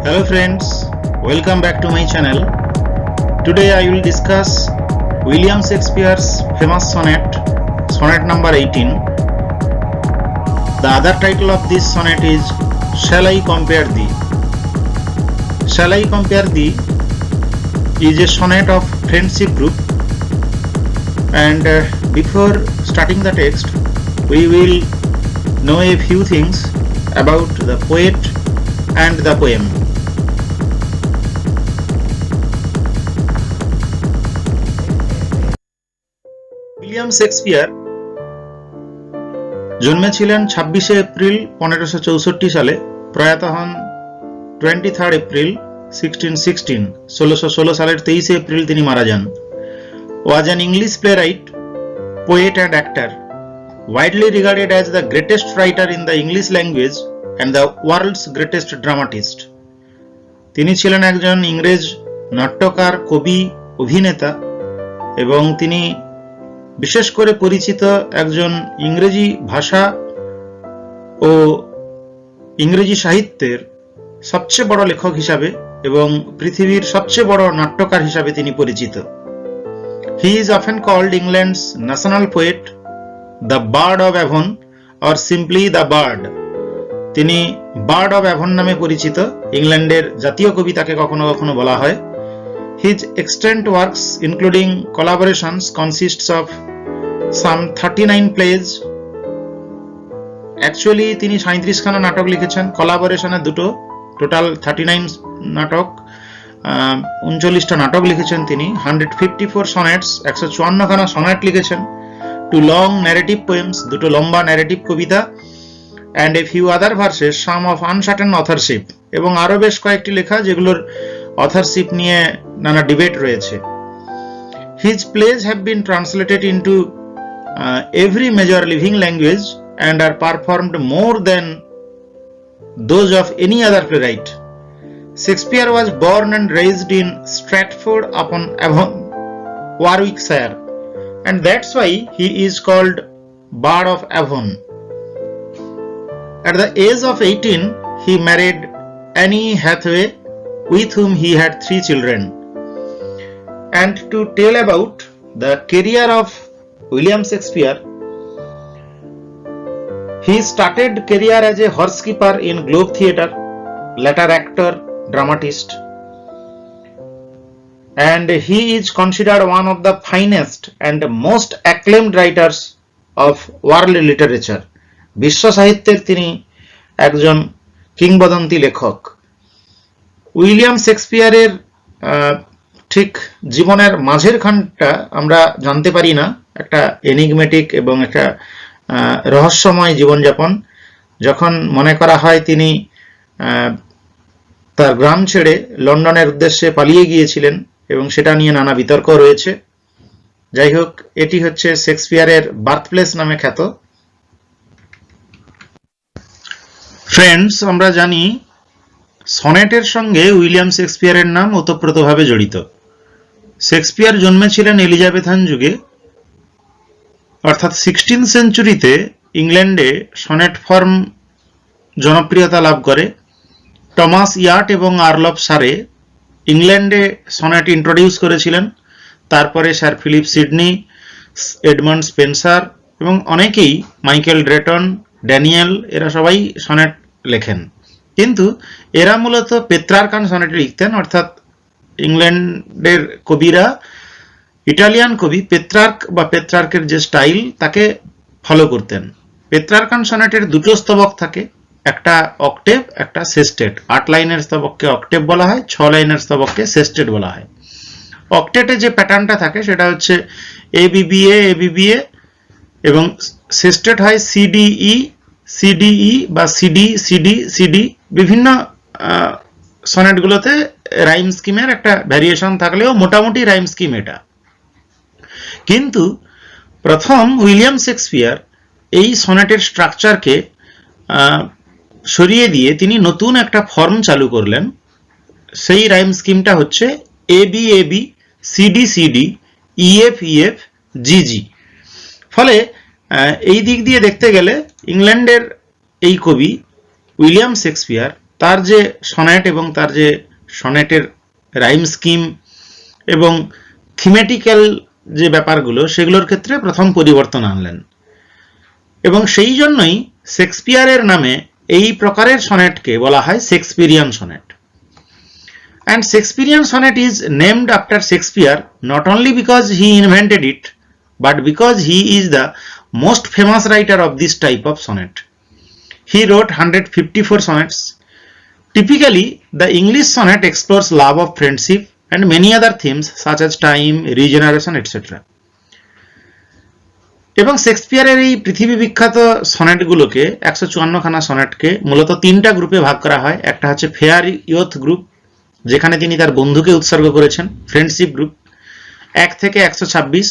Hello friends, welcome back to my channel. Today I will discuss William Shakespeare's famous sonnet number 18. The other title of this sonnet is Shall I Compare Thee? Shall I Compare Thee is a sonnet of friendship group, and before starting the text we will know a few things about the poet and the poem. William Shakespeare জন্মেছিলেন 26শে April 1564 সালে, প্রয়াত হন 23rd April 1616 সালের 23শে April তিনি মারা যান। Was an English playwright, poet and actor, widely regarded as the greatest writer in the English language and the world's greatest dramatist. তিনি ছিলেন একজন ইংরেজ নাট্যকার, কবি, অভিনেতা এবং তিনি বিশেষ করে পরিচিত একজন ইংরেজি ভাষা ও ইংরেজি সাহিত্যের সবচেয়ে বড় লেখক হিসাবে এবং পৃথিবীর সবচেয়ে বড় নাট্যকার হিসাবে তিনি পরিচিত। He is often called England's national poet, the Bard of Avon, or simply the Bard. তিনি Bard of Avon নামে পরিচিত, ইংল্যান্ডের জাতীয় কবি তাকে কখনো কখনো বলা হয়। His extant works, including collaborations, consists of some 39 plays. Actually তিনি 37 খানা নাটক লিখেছেন, কোলাবোরেশনে দুটো, টোটাল 39 নাটক, 39টা নাটক লিখেছেন তিনি। 154 sonnets, 154 খানা সনেট লিখেছেন। 2 long narrative poems, দুটো লম্বা ন্যারেটিভ কবিতা, and a few other verses, some of uncertain authorship, এবং আরো বেশ কয়েকটি লেখা যেগুলোর অথরশিপ নিয়ে নানা ডিবেট রয়েছে। His plays have been translated into every major living language and are performed more than those of any other playwright. Shakespeare was born and raised in Stratford upon Avon, Warwickshire, and that's why he is called Bard of Avon. At the age of 18, he married Anne Hathaway, with whom he had 3 children. And to tell about the career of William Shakespeare, he started career as a horsekeeper in Globe Theatre, later actor, dramatist, and he is considered one of the finest and most acclaimed writers of world literature. বিশ্ব সাহিত্যের তিনি একজন কিংবদন্তি লেখক। William শেক্সপিয়ারের ঠিক জীবনের মাঝের খানটা আমরা জানতে পারি না, একটা এনিগমেটিক এবং একটা রহস্যময় জীবনযাপন। যখন মনে করা হয় তিনি তার গ্রাম ছেড়ে লন্ডনের উদ্দেশ্যে পালিয়ে গিয়েছিলেন এবং সেটা নিয়ে নানা বিতর্ক রয়েছে। যাই হোক, এটি হচ্ছে শেক্সপিয়ারের বার্থপ্লেস নামে খ্যাত। ফ্রেন্ডস, আমরা জানি সনেটের সঙ্গে উইলিয়াম শেক্সপিয়ারের নাম ওতপ্রোতভাবে জড়িত। শেক্সপিয়ার জন্মেছিলেন এলিজাবেথান যুগে, অর্থাৎ 16th সেঞ্চুরিতে ইংল্যান্ডে সনেট ফর্ম জনপ্রিয়তা লাভ করে। টমাস ইয়াট এবং আর্ল অফ সারে ইংল্যান্ডে সনেট ইন্ট্রোডিউস করেছিলেন। তারপরে sir Philip Sidney, Edmund Spenser এবং অনেকেই, মাইকেল ড্রেটন, ড্যানিয়েল, এরা সবাই সনেট লেখেন। কিন্তু এরা মূলত পেত্রার্কান সনেট লিখতেন, অর্থাৎ ইংল্যান্ডের কবিরা ইটালিয়ান কবি পেত্রার্ক বা পেত্রার্কের যে স্টাইল তাকে ফলো করতেন। পেত্রার্কান সনেটের দুটো স্তবক থাকে, একটা অক্টেভ, একটা সেস্টেট। 8 লাইনের স্তবককে অক্টেভ বলা হয়, 6 লাইনের স্তবককে সেস্টেট বলা হয়। অক্টেটে যে প্যাটার্নটা থাকে সেটা হচ্ছে এবিবিএ এবিবিএ, এবং সেস্টেট হয় সিডিই সিডিই বা সিডি সিডি সিডি। বিভিন্ন সনেটগুলোতে রাইম স্কিমের একটা ভ্যারিয়েশন থাকলেও মোটামুটি রাইম স্কিম এটা। কিন্তু প্রথম উইলিয়াম শেক্সপিয়ার এই সনেটের স্ট্রাকচারকে সরিয়ে দিয়ে তিনি নতুন একটা ফর্ম চালু করলেন। সেই রাইম স্কিমটা হচ্ছে A B A B C D C D E F E F G G. ফলে এই দিক দিয়ে দেখতে গেলে ইংল্যান্ডের এই কবি উইলিয়াম শেক্সপিয়ার তার যে সনেট এবং তার যে সনেটের রাইম স্কিম এবং থিমেটিক্যাল যে ব্যাপারগুলো সেগুলোর ক্ষেত্রে প্রথম পরিবর্তন আনলেন। এবং সেই জন্যই শেক্সপিয়ারের নামে এই প্রকারের সনেটকে বলা হয় Shakespearean sonnet. And Shakespearean sonnet is named after Shakespeare not only because he invented it, but because he is the most famous writer of this type of sonnet. He wrote 154 sonnets. Typically, the English sonnet explores love of friendship and many other themes such as time, regeneration, etc. এবং শেক্সপিয়ারের এই পৃথিবী বিখ্যাত সনেটগুলোকে 154 খানা সনেটকে মূলত তিনটা গ্রুপে ভাগ করা হয়। একটা হচ্ছে ফেয়ার ইয়থ গ্রুপ, যেখানে তিনি তার বন্ধুকে উৎসর্গ করেছেন, ফ্রেন্ডশিপ গ্রুপ 1 থেকে 126,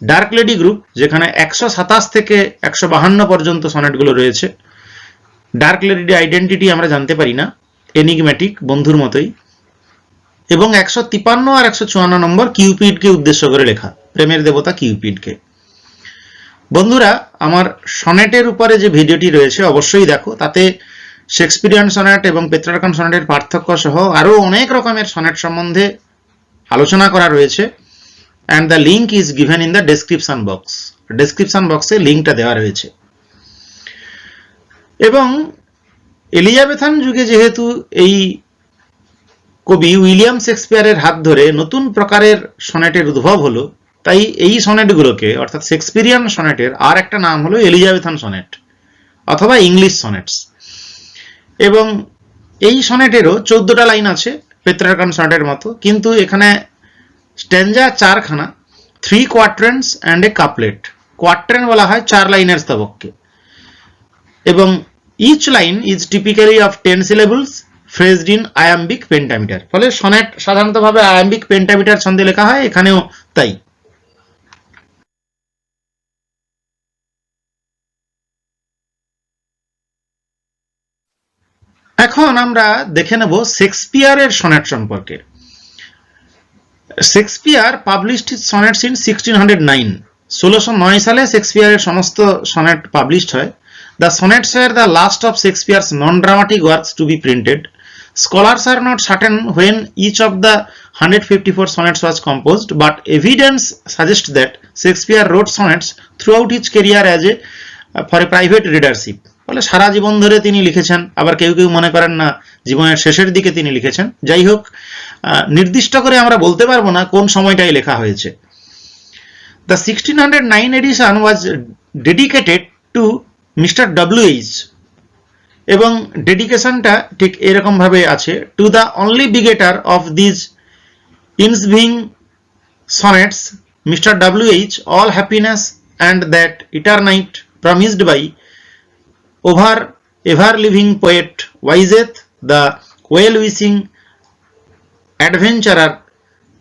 ডার্ক লেডি গ্রুপ যেখানে 127 থেকে 152 পর্যন্ত সনেটগুলো রয়েছে। ডার্ক লেডি আইডেন্টিটি আমরা জানতে পারি না, এনিগম্যাটিক, বন্ধুর মতোই। এবং 153 আর 154 নম্বর কিউপিডকে উদ্দেশ্য করে লেখা, প্রেমের দেবতা কিউপিডকে। বন্ধুরা, আমার সনেটের উপরে যে ভিডিওটি রয়েছে অবশ্যই দেখো, তাতে শেক্সপিয়ারিয়ান সনেট এবং পেত্রার্কান সনেটের পার্থক্য সহ আরো অনেক রকমের সনেট সম্বন্ধে আলোচনা করা রয়েছে। And the link is given in the description box. Description বক্সে লিঙ্কটা দেওয়া রয়েছে। এবং এলিজাবেথান যুগে যেহেতু এই কবি উইলিয়াম শেক্সপিয়ারের হাত ধরে নতুন প্রকারের সনেটের উদ্ভব হলো, তাই এই সনেটগুলোকে অর্থাৎ শেক্সপিয়ারিয়ান সনেটের আর একটা নাম হলো এলিজাবেথান সনেট অথবা ইংলিশ সনেটস। এবং এই সনেটেরও 14টা লাইন আছে পেত্রার্কান সনেটের মতো, কিন্তু এখানে স্ট্যাঞ্জা 4খানা, 3 কোয়াট্রেন্টস অ্যান্ড এ কাপলেট। কোয়াট্রেন্ট বলা হয় 4 লাইনের স্তবককে। এবং each line is typically of 10 syllables phrased in iambic pentameter। ফলে সনেট সাধারণতভাবে আয়াম্বিক পেন্টামিটার ছন্দে লেখা হয়, এখানেও তাই। এখন আমরা দেখে নেব শেক্সপিয়ারের সনেট সম্পর্কে। Shakespeare published his sonnets in 1609। 1609 সালে শেক্সপিয়ারের সমস্ত সনেট পাবলিশড হয়। The sonnets were the last of Shakespeare's non-dramatic works to be printed. Scholars are not certain when each of the 154 sonnets was composed, but evidence suggests that Shakespeare wrote sonnets throughout his career as for a private readership. ফলে সারা জীবন ধরে তিনি লিখেছেন, আবার কেউ কেউ মনে করেন না জীবনের শেষের দিকে তিনি লিখেছেন। যাই হোক, নির্দিষ্ট করে আমরা বলতে পারবো না কোন সময়টাই লেখা হয়েছে। The 1609 edition was dedicated to Mister W H, এবং ডেডিকেশনটা ঠিক এরকম ভাবে আছে, to the only begetter of these ensuing sonnets Mister W H all happiness and that eternity promised by our ever living poet wisheth the well wishing adventurer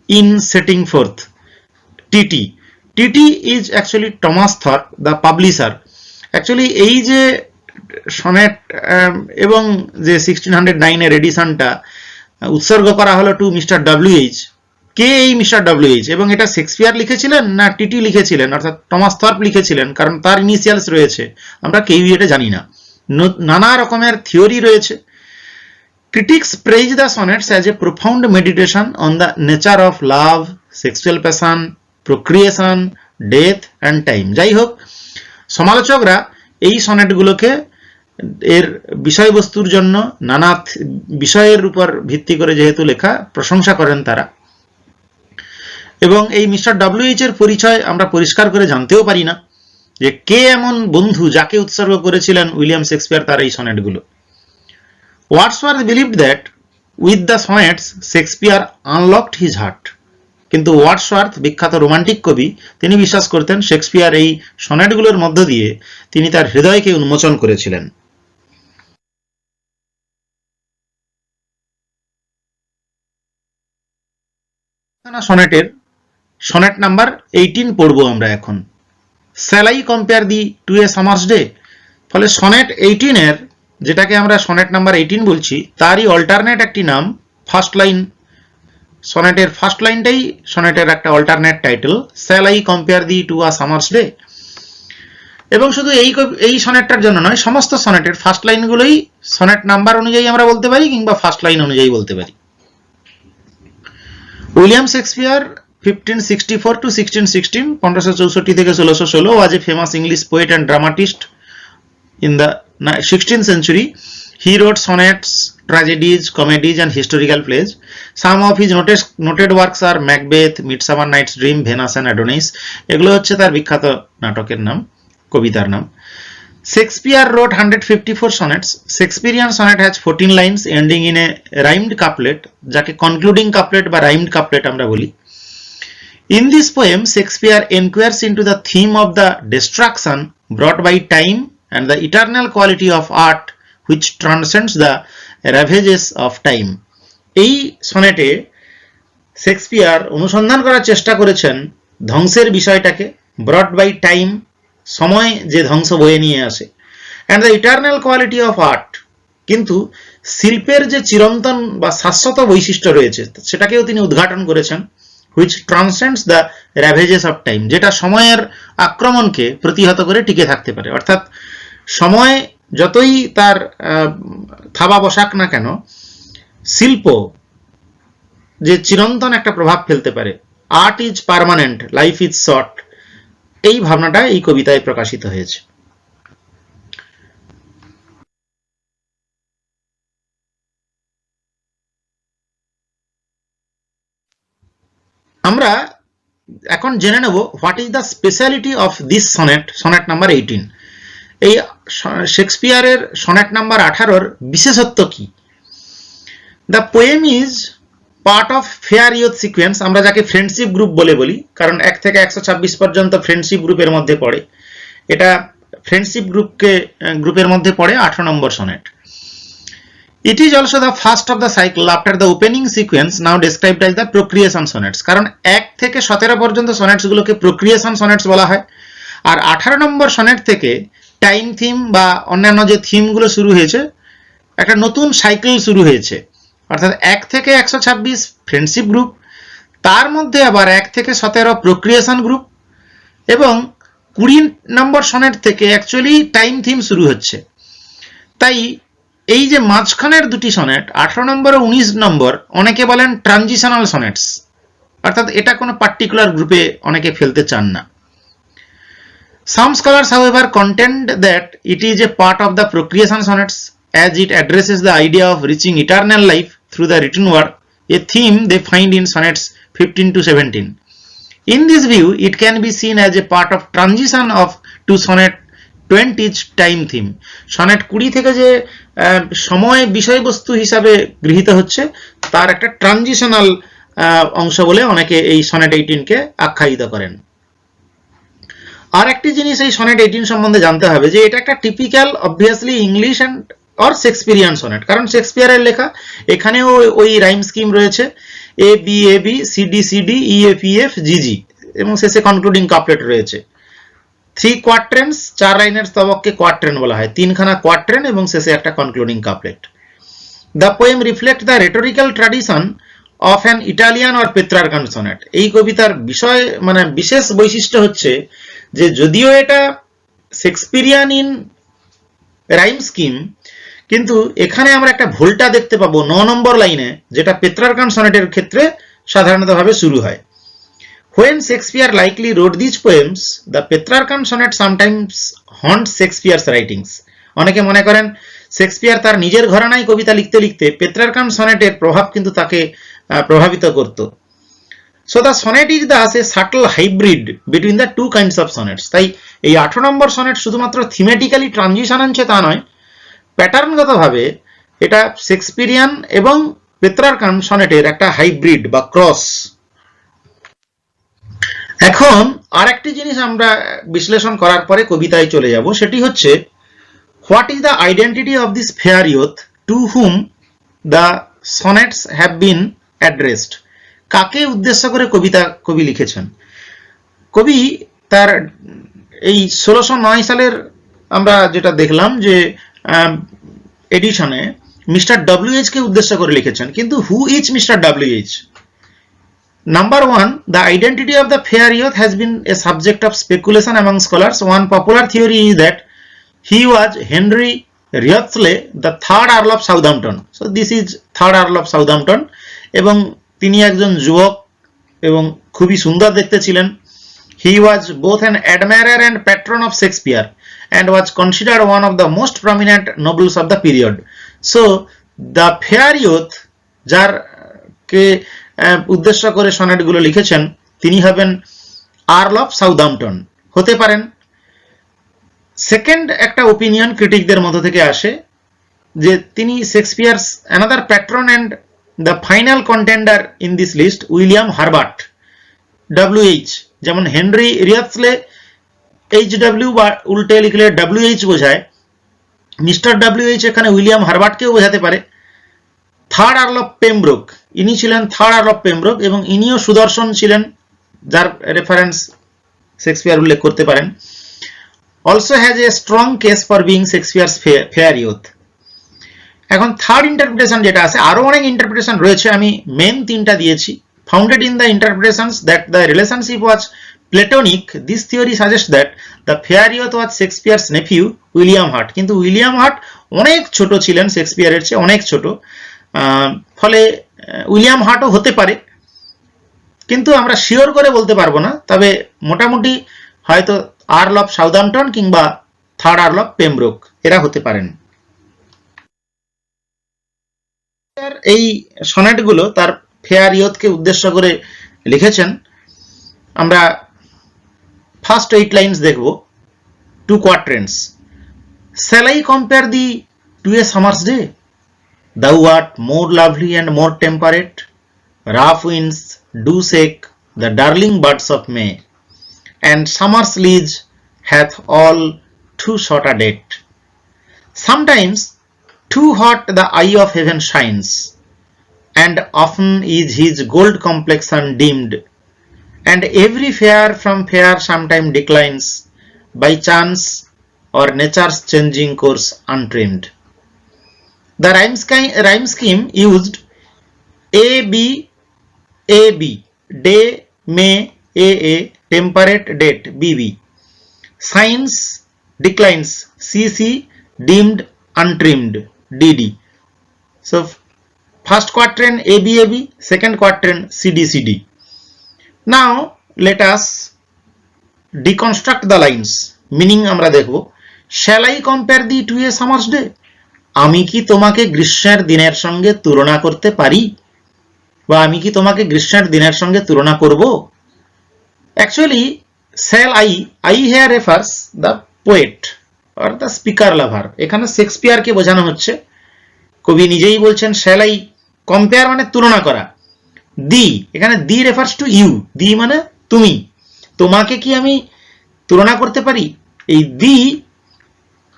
in setting forth. T T T T is actually Thomas Thorpe, the publisher. Actually এই যে sonnet এবং যে 1609 এর এডিশনটা উৎসর্গ করা হলো two mister WH, কে এই mister W H? এবং এটা শেক্সপিয়ার লিখেছিলেন না টিটি লিখেছিলেন অর্থাৎ টমাস থর্প লিখেছিলেন, কারণ তার ইনিশিয়ালস রয়েছে, আমরা কেউই এটা জানি না। নানা রকমের থিওরি রয়েছে। Critics praise the sonnets as a profound meditation on the nature of love, sexual passion, procreation, death and time. যাই হোক, সমালোচকরা এই সনেটগুলোকে এর বিষয়বস্তুর জন্য নানা বিষয়ের উপর ভিত্তি করে যেহেতু লেখা, প্রশংসা করেন তারা। এবং এই মিস্টার ডব্লিউএইচ এর পরিচয় আমরা পরিষ্কার করে জানতেও পারি না, যে কে এমন বন্ধু যাকে উৎসর্গ করেছিলেন উইলিয়াম শেক্সপিয়ার তার এই সনেটগুলো। Wordsworth believed that with the sonnets Shakespeare unlocked his heart. কিন্তু ওয়ার্ডসওয়ার্থ, বিখ্যাত রোমান্টিক কবি, তিনি বিশ্বাস করতেন শেক্সপিয়ার এই সনেটগুলোর মধ্য দিয়ে তিনি তার হৃদয়কে উন্মোচন করেছিলেন। সনেটের সনেট নাম্বার 18 পড়বো আমরা এখন। Shall I compare thee to a summer's day. ফলে সনেট 18 এর, যেটাকে আমরা সনেট নাম্বার 18 বলছি, তারই অল্টারনেট একটি নাম ফার্স্ট লাইন। সনেটের ফার্স্ট লাইনটাই সনেটের একটা alternate title, shall I compare thee to a summer's day. এবং শুধু এই সনেটটার জন্য নয়, সমস্ত সনেটের ফার্স্ট লাইনগুলোই সনেট নাম্বার অনুযায়ী আমরা বলতে পারি কিংবা ফার্স্ট লাইন অনুযায়ী বলতে পারি। উইলিয়াম শেক্সপিয়ার 1564 to 1616, 1564 থেকে 1616, was a famous English poet and dramatist in the 16th century. He wrote sonnets, tragedies, comedies and historical plays. Some of his noted works are Macbeth, Midsummer Night's Dream, Venus and Adonis. এগুলো হচ্ছে তার বিখ্যাত নাটকের নাম, কবিতার নাম। Shakespeare wrote 154 sonnets. Shakespearean sonnet has 14 lines ending in a rhymed couplet, যাকে concluding couplet বা rhymed couplet আমরা বলি। In this poem, Shakespeare inquires into the theme of the destruction brought by time and the eternal quality of art which transcends the ravages of time. এই সনেটে Shakespeare অনুসন্ধান করার চেষ্টা করেছেন ধ্বংসের বিষয়টাকে, brought by time, সময় যে ধ্বংস বয়ে নিয়ে আসে, and the eternal quality of art, কিন্তু শিল্পের যে চিরন্তন বা শাশ্বত বৈশিষ্ট্য রয়েছে সেটাকেও তিনি উদ্ঘাটন করেছেন, which transcends the ravages of time, যেটা সময়ের আক্রমণকে প্রতিহত করে টিকে থাকতে পারে। অর্থাৎ সময় যতই তার থাবা বসাক না কেন, শিল্প যে চিরন্তন একটা প্রভাব ফেলতে পারে, art is permanent, life is short, এই ভাবনাটা এই কবিতায় প্রকাশিত হয়েছে। আমরা এখন জেনে নেব what is the speciality of this sonnet, sonnet number 18। এই শেক্সপিয়ারের সনেট নাম্বার 18-র বিশেষত্ব কি? The poem is part of fair youth sequence, আমরা যাকে ফ্রেন্ডশিপ গ্রুপ বলে বলি, কারণ 1 থেকে 126 পর্যন্ত ফ্রেন্ডশিপ গ্রুপের মধ্যে পড়ে। এটা ফ্রেন্ডশিপ গ্রুপের মধ্যে পড়ে 18 নম্বর sonnet. It is also the first of the cycle after the opening sequence now described as the procreation sonnets, কারণ 1 থেকে 17 পর্যন্ত সনেটস গুলোকে প্রক্রিয়েশন সনেটস বলা হয়, আর 18 নম্বর সনেট থেকে টাইম থিম বা অন্যান্য যে থিমগুলো শুরু হয়েছে, একটা নতুন সাইকেল শুরু হয়েছে। অর্থাৎ 1 থেকে 126 ফ্রেন্ডশিপ গ্রুপ, তার মধ্যে আবার 1 থেকে 17 প্রক্রিয়েশন গ্রুপ, এবং 20 নম্বর সনেট থেকে অ্যাকচুয়ালি টাইম থিম শুরু হচ্ছে। তাই এই যে মাঝখানের দুটি সনেট 18 নম্বর ও 19 নম্বর অনেকে বলেন ট্রানজিশনাল সনেটস, অর্থাৎ এটা কোনো পার্টিকুলার গ্রুপে অনেকে ফেলতে চান না। Some scholars however contend that it is a part of the procreation sonnets as it addresses the idea of reaching eternal life through the written word, a theme they find in sonnets 15 to 17. In this view, it can be seen as a part of transition to sonnet 20's time theme. Sonnet 20 থেকে যে সময় বিষয়বস্তু হিসাবে গৃহীত হচ্ছে তার একটা transitional অংশ বলে অনেকে এই সনেট 18 কে আখ্যায়িত করেন। আর একটি জিনিস এই সনেট 18 সম্বন্ধে জানতে হবে যে এটা একটা typical obviously English and or Shakespearean sonnet, কারণ শেক্সপিয়ারের লেখা, এখানেও ওই রাইম স্কিম রয়েছে, A B A B, C D C D, E F E F, G G, এবং শেষে কনক্লুডিং কাপলেট রয়েছে। 3 কোয়াট্রেন্স, 4 লাইনের স্তবককে কোয়াট্রেন বলা হয়, 3খানা কোয়াট্রেন এবং শেষে একটা concluding couplet. The poem reflect the rhetorical tradition of an Italian or Petrarchan sonnet. এই কবিতার বিষয় মানে বিশেষ বৈশিষ্ট্য হচ্ছে যে যদিও এটা শেক্সপিয়ারিয়ান ইন রাইম স্কিম, কিন্তু এখানে আমরা একটা ভুলটা দেখতে পাবো 9 নম্বর লাইনে, যেটা পেত্রার্কান সনেটের ক্ষেত্রে সাধারণতভাবে শুরু হয়। When Shakespeare likely wrote these poems, the Petrarchan sonnet sometimes haunts Shakespeare's writings. অনেকে মনে করেন শেক্সপিয়ার তার নিজের ঘরানায় কবিতা লিখতে লিখতে পেত্রার্কান সনেটের প্রভাব কিন্তু তাকে প্রভাবিত করত। So the sonnet is thus a subtle hybrid between the two kinds of sonnets. তাই এই 18 নম্বর সনেট শুধুমাত্র থিমেটিক্যালি ট্রানজিশন আনছে তা নয়, প্যাটার্নগতভাবে এটা শেক্সপিয়ারিয়ান এবং পেত্রার্কান সনেটের একটা হাইব্রিড বা ক্রস। এখন আরেকটি জিনিস আমরা বিশ্লেষণ করার পরে কবিতায় চলে যাব, সেটি হচ্ছে what is the identity of this fair youth to whom the sonnets have been addressed. কাকে উদ্দেশ্য করে কবি লিখেছেন? কবি তার এই 1609 সালের আমরা যেটা দেখলাম যে এডিশনে মিস্টার ডব্লিউএইচ কে উদ্দেশ্য করে লিখেছেন, কিন্তু who is mister WH? Number one, the identity of the fair youth has been a subject of speculation among scholars. One popular theory is that he was Henry Wriothesley, the third Earl of Southampton. So this is third Earl of Southampton এবং তিনি একজন যুবক এবং খুবই সুন্দর দেখতে ছিলেন. He was both an admirer and patron of Shakespeare and was considered one of the most prominent nobles of the period. So the fair youth যার কে উদ্দেশ্য করে সনেটগুলো লিখেছেন তিনি হবেন আর্ল অফ সাউদাম্পটন হতে পারেন. সেকেন্ড একটা ওপিনিয়ন ক্রিটিকদের মধ্য থেকে আসে যে তিনি Shakespeare's another patron and the final contender in this list William Herbert WH, যেমন হেনরি রিয়াথলে HW বা উল্টে লিখলে WH বোঝায়, মিস্টার WH এখানে উইলিয়াম হারবার্টকেও বোঝাতে পারে. থার্ড আর্ল অফ পেমব্রুক, ইনি ছিলেন থার্ড আর্ল অফ পেমব্রুক এবং ইনিও সুদর্শন ছিলেন যার রেফারেন্স শেক্সপিয়ার উল্লেখ করতে পারেন. Also has a strong case for being Shakespeare's fair youth. এখন থার্ড ইন্টারপ্রিটেশন যেটা আছে, আরো অনেক ইন্টারপ্রিটেশন রয়েছে, আমি মেন তিনটা দিয়েছি. Founded in the interpretations that the relationship was Platonic, this theory suggests that the fair youth was Shakespeare's nephew William Hart. কিন্তু উইলিয়াম হার্ট অনেক ছোট ছিলেন শেক্সপিয়ারের চেয়ে, অনেক ছোট, ফলে উইলিয়াম হার্টও হতে পারে, কিন্তু আমরা শিওর করে বলতে পারবো না. তবে মোটামুটি হয়তো আর্ল অফ সাউদাম্পটন কিংবা থার্ড আর্ল অফ পেমব্রুক এরা হতে পারেন. এই সনেটগুলো তার ফেয়ার ইয়থকে উদ্দেশ্য করে লিখেছেন. আমরা ফার্স্ট 8 লাইন্স দেখব. 2 quatrains. Shall I compare thee to a summer's day? Thou art more lovely and more temperate. Rough winds do shake the darling buds of May, and summer's lease hath all too short a date. Sometimes too hot the eye of heaven shines, and often is his gold complexion dimmed, and every fair from fair sometime declines by chance or nature's changing course untrimmed. The rhyme scheme used AB, day, May, AA, temperate, date, BB, shines, declines, CC, dimmed, untrimmed, DD. So first quatrain ABAB, second quatrain CDCD. Now let us deconstruct the lines. Meaning আমরা দেখব. Shall I compare thee to a summer's day? আমি কি তোমাকে গ্রীষ্মের দিনের সঙ্গে তুলনা করতে পারি, বা আমি কি তোমাকে গ্রীষ্মের দিনের সঙ্গে তুলনা করব? Actually shall I here refers the poet or the speaker lover. এখানে শেক্সপিয়ারকে বোঝানো হচ্ছে. কবি নিজেই বলছেন shall I compare মানে তুলনা করা. দি, এখানে দি রেফার্স টু ইউ, দি মানে তুমি, তোমাকে কি আমি তুলনা করতে পারি? এই দি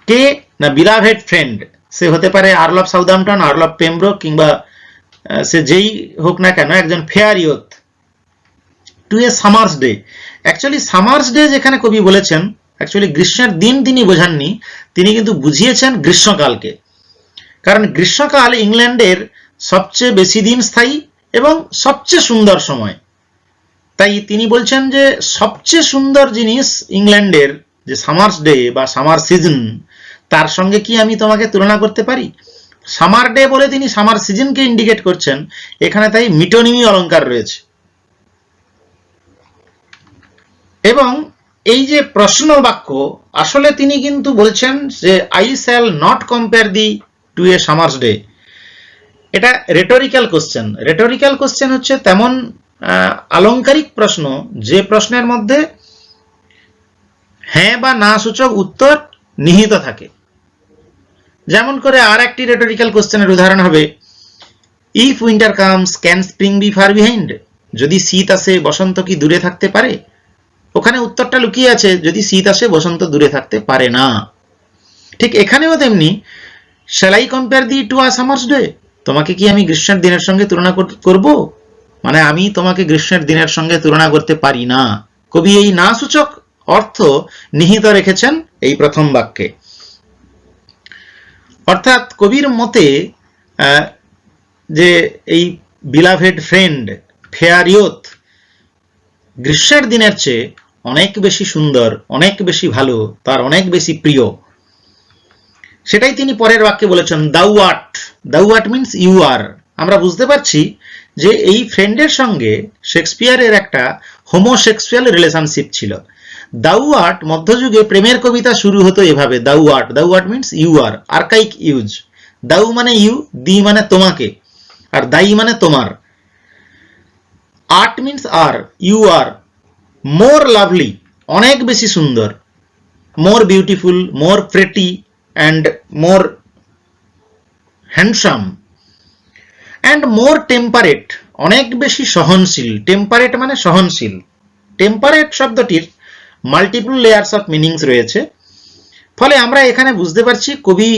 কে না বিলাভেড ফ্রেন্ড, সে হতে পারে earl of Southampton, earl of Pembroke, কিংবা সে যেই হোক না কেন একজন fair youth, to a summer's day. Actually summer's day যেখানে কবি বলেছেন, অ্যাকচুয়ালি গ্রীষ্মের দিন তিনি বোঝাননি, তিনি কিন্তু বুঝিয়েছেন গ্রীষ্মকালকে. কারণ গ্রীষ্মকাল ইংল্যান্ডের সবচেয়ে বেশি দিন স্থায়ী এবং সবচেয়ে সুন্দর সময়. তাই তিনি বলছেন যে সবচেয়ে সুন্দর জিনিস ইংল্যান্ডের যে সামার্স ডে বা সামার সিজন, তার সঙ্গে কি আমি তোমাকে তুলনা করতে পারি? সামার ডে বলে তিনি সামার সিজনকে ইন্ডিকেট করছেন এখানে, তাই মিটোনিমি অলঙ্কার রয়েছে. এবং এই যে প্রশ্ন বাক্য, আসলে তিনি কিন্তু বলছেন যে I shall not compare thee to a summer's day. এটা রেটরিক্যাল কোশ্চেন. রেটরিক্যাল কোশ্চেন হচ্ছে তেমন আলংকারিক প্রশ্ন যে প্রশ্নের মধ্যে হ্যাঁ বা না সূচক উত্তর নিহিত থাকে. যেমন করে আর একটি রেটরিক্যাল কোশ্চেনের উদাহরণ হবে if winter comes can spring be far behind? যদি শীত আসে বসন্ত কি দূরে থাকতে পারে? ওখানে উত্তরটা লুকিয়ে আছে, যদি শীত আসে বসন্ত দূরে থাকতে পারে না. ঠিক এখানেও তেমনি shall I compare thee to a summer's day? তোমাকে কি আমি গ্রীষ্মের দিনের সঙ্গে তুলনা করব? মানে আমি তোমাকে গ্রীষ্মের দিনের সঙ্গে তুলনা করতে পারি না. কবি এই না সূচক অর্থ নিহিত রেখেছেন এই প্রথম বাক্যে. অর্থাৎ কবির মতে যে এই বিলাভেড ফ্রেন্ড ফেয়ার ইয়ুথ গ্রীষ্মের দিনের চেয়ে অনেক বেশি সুন্দর, অনেক বেশি ভালো, তার অনেক বেশি প্রিয়। সেটাই তিনি পরের বাক্যে বলেছেন, দাউ art. Thou art means you আর। আমরা বুঝতে পারছি যে এই ফ্রেন্ডের সঙ্গে শেক্সপিয়ারের একটা হোমোসেক্সুয়াল রিলেশনশিপ ছিল। দাউ আর্ট মধ্যযুগে প্রেমের কবিতা শুরু হতো এভাবে, thou art. Thou art means you are, archaic use. Thou মানে ইউ, দি মানে তোমাকে, আর দাই মানে তোমার। Art means are, you are. More lovely অনেক বেশি সুন্দর, more beautiful, more pretty and more handsome, and more temperate অনেক বেশি সহনশীল। টেম্পারেট মানে সহনশীল। টেম্পারেট শব্দটির মাল্টিপল লেয়ার্স অফ মিনিংস রয়েছে। ফলে আমরা এখানে বুঝতে পারছি কবি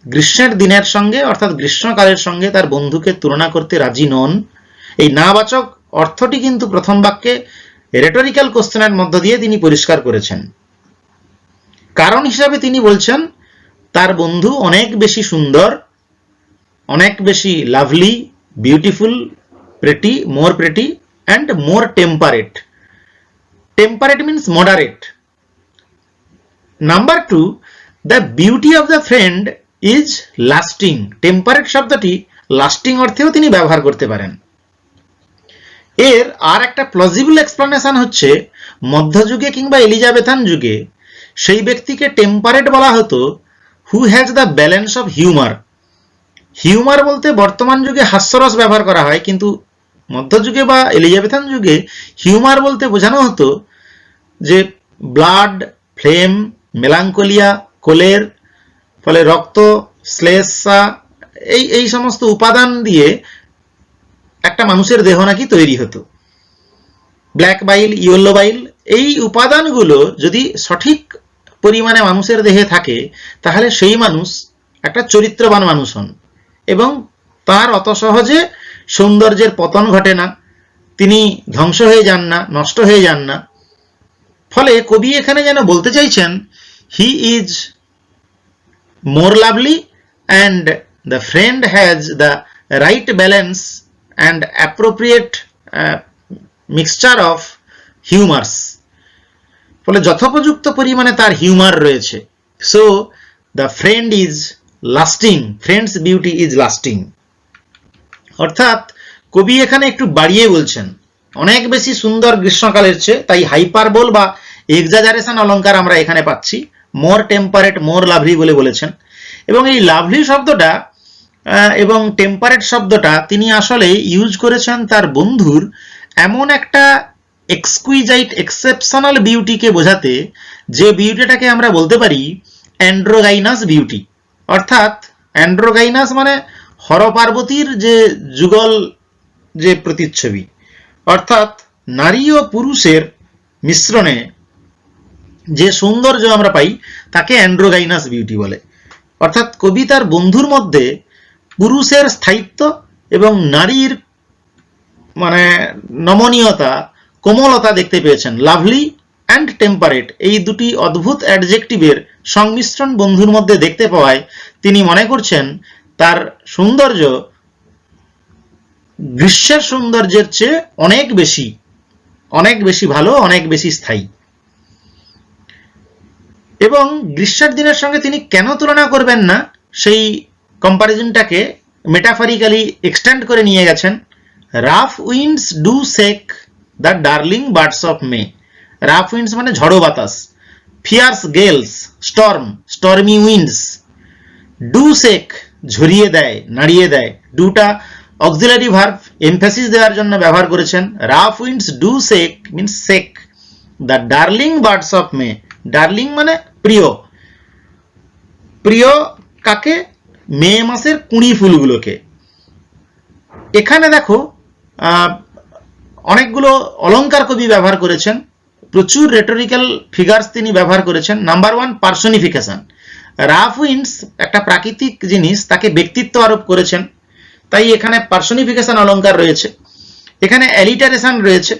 গ্রীষ্মের দিনের সঙ্গে অর্থাৎ গ্রীষ্মকালের সঙ্গে তার বন্ধুকে তুলনা করতে রাজি নন। এই নাবাচক অর্থটি কিন্তু প্রথম বাক্যে রেটরিক্যাল কোশ্চেনের মধ্য দিয়ে তিনি পরিষ্কার করেছেন। কারণ হিসাবে তিনি বলছেন তার বন্ধু অনেক বেশি সুন্দর, অনেক বেশি lovely, beautiful, pretty, more pretty and more temperate. Temperate means moderate. Number 2, the beauty of the friend is lasting. Temperate শব্দটি লাস্টিং অর্থেও তিনি ব্যবহার করতে পারেন। এর আর একটা প্লজিবল এক্সপ্লেনেশন হচ্ছে, মধ্যযুগে কিংবা এলিজাবেথান যুগে সেই ব্যক্তিকে টেম্পারেট বলা হতো who has the balance of humour. Humour বলতে বর্তমান যুগে হাস্যরস ব্যবহার করা হয়, কিন্তু মধ্যযুগে বা এলিজাবেথান যুগে হিউমার বলতে বোঝানো হতো যে ব্লাড, ফ্লেম, মেলাঙ্কোলিয়া, কোলের, ফলে রক্ত, শ্লেষা, এই সমস্ত উপাদান দিয়ে একটা মানুষের দেহ নাকি তৈরি হতো। ব্ল্যাক বাইল, ইয়েলো বাইল, এই উপাদানগুলো যদি সঠিক পরিমাণে মানুষের দেহে থাকে তাহলে সেই মানুষ একটা চরিত্রবান মানুষ হন এবং তার অত সহজে সৌন্দর্যের পতন ঘটে না, তিনি ধ্বংস হয়ে যান না, নষ্ট হয়ে যান না। ফলে কবি এখানে যেন বলতে চাইছেন he is more lovely and the friend has the right balance and appropriate mixture of humors. ফলে যথোপযুক্ত পরিমাণে তার হিউমার রয়েছে। So the friend is lasting, friend's beauty is lasting. অর্থাৎ কবি এখানে একটু বাড়িয়ে বলছেন, অনেক বেশি সুন্দর গ্রীষ্মকালের চেয়ে, তাই হাইপারবোল বা এক্সাজারেশন অলঙ্কার আমরা এখানে পাচ্ছি। মোর টেম্পারেট, মোর লাভলি বলে বলেছেন। এবং এই লাভলি শব্দটা এবং টেম্পারেট শব্দটা তিনি আসলে ইউজ করেছেন তার বন্ধুর এমন একটা এক্সকুইজাইট, এক্সেপশনাল বিউটিকে বোঝাতে, যে বিউটিটাকে আমরা বলতে পারি অ্যান্ড্রোগাইনাস বিউটি। অর্থাৎ অ্যান্ড্রোগাইনাস মানে হরপার্বতীর যে যুগল যে প্রতিচ্ছবি, অর্থাৎ নারী ও পুরুষের মিশ্রণে যে সৌন্দর্য আমরা পাই তাকে অ্যান্ড্রোগাইনাস বিউটি বলে। অর্থাৎ কবি তার বন্ধুর মধ্যে পুরুষের স্থায়িত্ব এবং নারীর মানে নমনীয়তা, কোমলতা দেখতে পেয়েছেন। লাভলি অ্যান্ড টেম্পারেট এই দুটি অদ্ভুত অ্যাডজেক্টিভের সংমিশ্রণ বন্ধুর মধ্যে দেখতে পাওয়ায় তিনি মনে করছেন তার সৌন্দর্য গ্রীষ্মের সৌন্দর্যের চেয়ে অনেক বেশি ভালো, অনেক বেশি স্থায়ী। এবং গ্রীষ্মের দিনের সঙ্গে তিনি কেন তুলনা করবেন না সেই কম্পারিজনটাকে মেটাফরিক্যালি এক্সটেন্ড করে নিয়ে গেছেন। Rough winds do shake the darling buds of May. Rough winds মানে ঝড়ো বাতাস, fierce gales, stormy winds, do shake ঝরিয়ে দেয়, নাড়িয়ে দেয়। ডুটা অক্সিলারি ভার্ব, এমফ্যাসিস দেওয়ার জন্য ব্যবহার করেছেন। Rough winds do shake means shake the darling buds of May. Darling মানে প্রিয়। প্রিয় কাকে? মে মাসের কুঁড়ি ফুলগুলোকে। এখানে দেখো অনেকগুলো অলংকার কবি ব্যবহার করেছেন, প্রচুর রেটরিক্যাল ফিগার্স তিনি ব্যবহার করেছেন। Number 1 personification. রাফ উইন্ডস একটা প্রাকৃতিক জিনিস, তাকে ব্যক্তিত্ব আরোপ করেছেন, তাই এখানে পার্সনিফিকেশন অলংকার রয়েছে। এখানে অ্যালিটারেশন রয়েছে।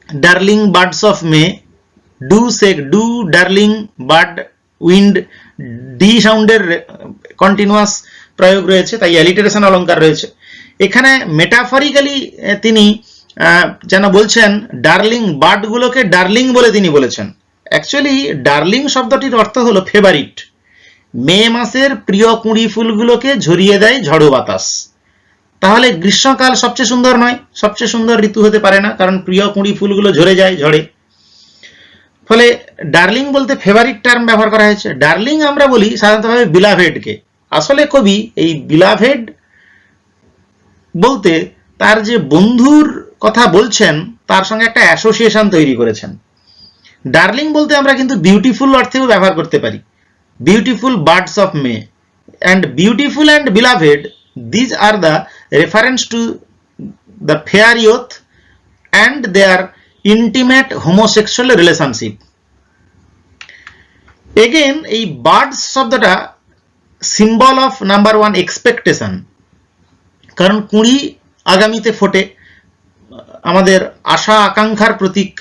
Darling buds of May, do shake, do darling bird wind, D সাউন্ডের কন্টিনিউয়াস প্রয়োগ রয়েছে, তাই অ্যালিটারেশন অলংকার রয়েছে। এখানে মেটাফরিক্যালি তিনি যেন বলছেন ডার্লিং বার্ডগুলোকে ডার্লিং বলে তিনি বলেছেন। অ্যাকচুয়ালি ডার্লিং শব্দটির অর্থ হলো ফেভারিট। মে মাসের প্রিয় কুঁড়ি ফুলগুলোকে ঝরিয়ে দেয় ঝড়ো বাতাস। তাহলে গ্রীষ্মকাল সবচেয়ে সুন্দর নয়, সবচেয়ে সুন্দর ঋতু হতে পারে না, কারণ প্রিয় কুঁড়ি ফুলগুলো ঝরে যায় ঝড়ে। ফলে ডার্লিং বলতে ফেভারিট টার্ম ব্যবহার করা হয়েছে। ডার্লিং আমরা বলি সাধারণতভাবে বিলাভেডকে। আসলে কবি এই বিলাভেড বলতে তার যে বন্ধুর কথা বলছেন তার সঙ্গে একটা অ্যাসোসিয়েশন তৈরি করেছেন। ডার্লিং বলতে আমরা কিন্তু বিউটিফুল অর্থেও ব্যবহার করতে পারি। Beautiful birds of May and beautiful and beloved, these are the reference to the fair youth and their intimate homosexual relationship. Again এই বার্ডস শব্দটা symbol of number one expectation, কারণ কুঁড়ি আগামীতে ফোটে, আমাদের আশা আকাঙ্ক্ষার প্রতীক।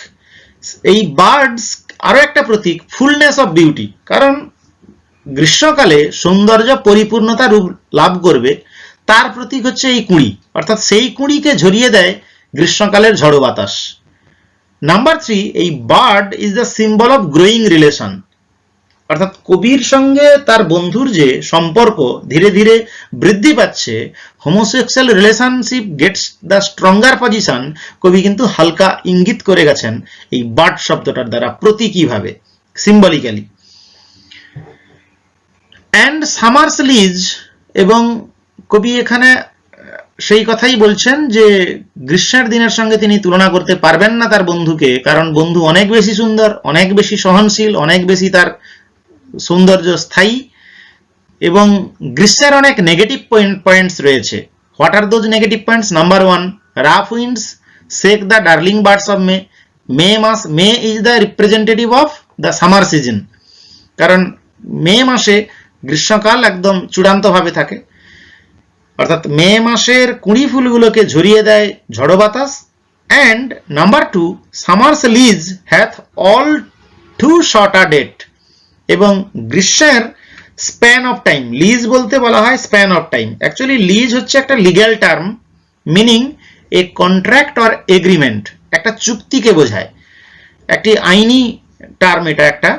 এই বার্ডস আরো একটা প্রতীক ফুলনেস অফ বিউটি, কারণ গ্রীষ্মকালে সৌন্দর্য পরিপূর্ণতা রূপ লাভ করবে, তার প্রতীক হচ্ছে এই কুঁড়ি, অর্থাৎ সেই কুঁড়িকে ঝরিয়ে দেয় গ্রীষ্মকালের ঝড়ো বাতাস। নাম্বার থ্রি, এই bird is the symbol of growing relation, অর্থাৎ কবির সঙ্গে তার বন্ধুর যে সম্পর্ক ধীরে ধীরে বৃদ্ধি পাচ্ছে, homosexual relationship Gates the stronger position, কবি কিন্তু হালকা ইঙ্গিত করে গেছেন এই বার্ড শব্দটার দ্বারা প্রতীকীভাবে, সিম্বলিক্যালি। অ্যান্ড সামার্স লিজ, এবং কবি এখানে সেই কথাই বলছেন যে গ্রীষ্মের দিনের সঙ্গে তিনি তুলনা করতে পারবেন না তার বন্ধুকে, কারণ বন্ধু অনেক বেশি সুন্দর, অনেক বেশি সহনশীল, অনেক বেশি তার সৌন্দর্য স্থায়ী, এবং গ্রীষ্মের অনেক নেগেটিভ পয়েন্টস রয়েছে। What are those negative points? Number one, rough winds shake the darling buds of May. May is the representative of the summer season, কারণ মে মাসে গ্রীষ্মকাল একদম চূড়ান্তভাবে থাকে, অর্থাৎ মে মাসের কুঁড়ি ফুলগুলোকে ঝরিয়ে দেয় ঝড়ো বাতাস। And number two, summer's lease hath all too short a date, এবং গ্রীষ্মের স্প্যান অফ টাইম, লিজ বলতে বলা হয় span of time. Actually lease হচ্ছে একটা legal term, meaning a contract or agreement, একটা চুক্তিকে বোঝায়, একটি আইনি টার্ম এটা একটা।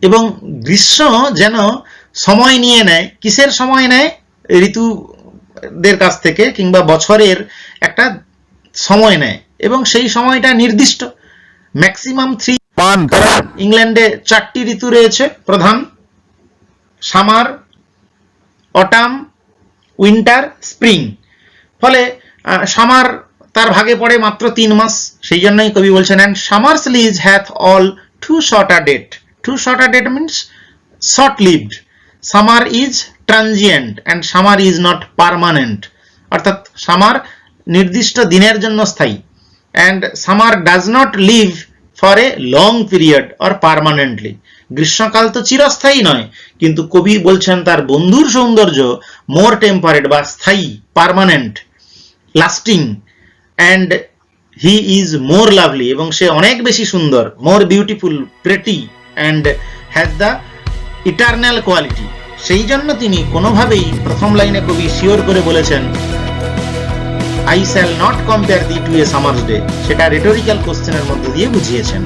এবং গ্রীষ্ম যেন সময় নিয়ে নেয়, কিসের সময় নেয়? ঋতুদের কাছ থেকে, কিংবা বছরের একটা সময় নেয়, এবং সেই সময়টা নির্দিষ্ট, ম্যাক্সিমাম 3 মান্থ। ইংল্যান্ডে 4টি ঋতু রয়েছে প্রধান, সামার, অটাম, উইন্টার, স্প্রিং। ফলে সামার তার ভাগে পড়ে মাত্র 3 মাস, সেই জন্যই কবি বলছেন and summer's lease hath all too short a date. Too short a date means short lived, summer is transient and summer is not permanent, অর্থাৎ সামার নির্দিষ্ট দিনের জন্য স্থায়ী, and summer does not live for a long period or permanently. গ্রীষ্মকাল তো চিরস্থায়ী নয়, কিন্তু কবি বলছেন তার বন্ধুর সৌন্দর্য মোর টেম্পারেট বা স্থায়ী, permanent, lasting, and he is more lovely, এবং সে অনেক বেশি সুন্দর, more beautiful, pretty, and has the eternal quality. সেই জন্য তিনি কোনোভাবেই প্রথম লাইনে কবি শিওর করে বলেছেন I shall not compare thee to a summer's day, সেটা রেটরিক্যাল কোশ্চেনের মধ্যে দিয়ে বুঝিয়েছেন।